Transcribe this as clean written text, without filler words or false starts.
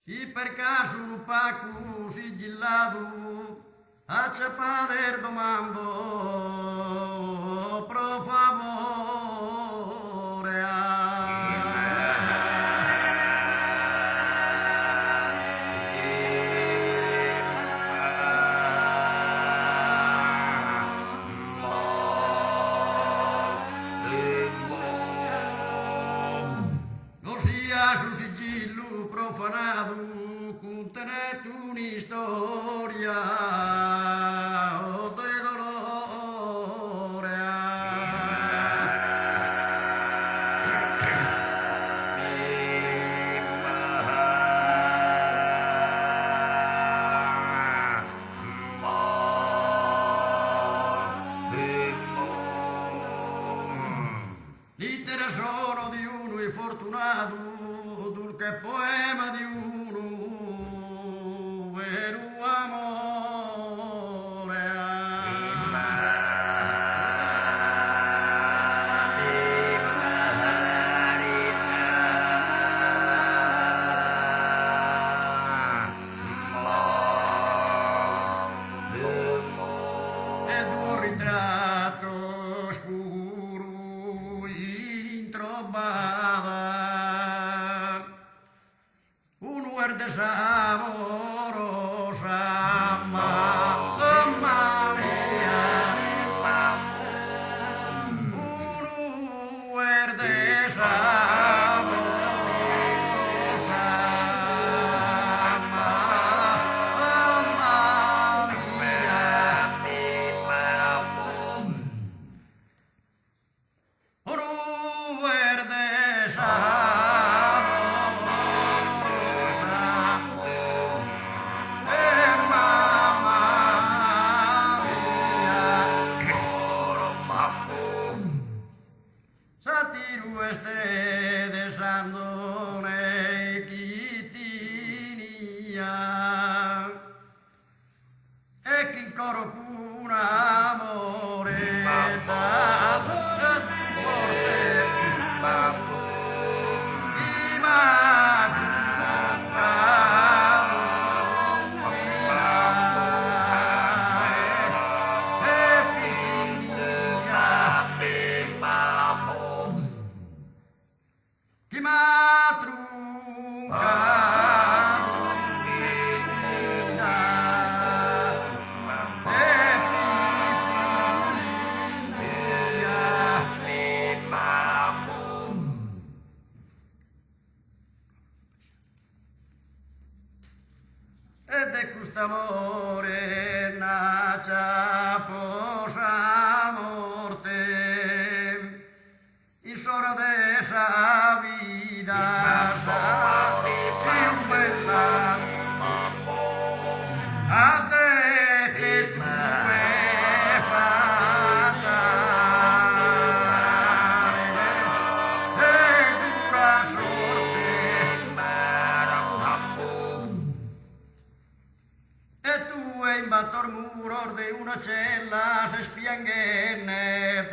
E per caso un paco sigillato a ciapader domando pro favore non sia su sigillo profanato contenete un'istoria de dolore l'ittere sono di uno infortunato che poema di uno vero amore ed un ritratto scuro introbbava un verde amorosa mamma mia un verde amorosa mamma mia un verde Satiru este desandone chitinia e chi coro un amore chi m'ha truncato vita e ed è quest'amore nacia posa morte in sora de esa vida e un bella a te che tu è fatta e dura sorte e tu in battor muro de una cella se spianghenne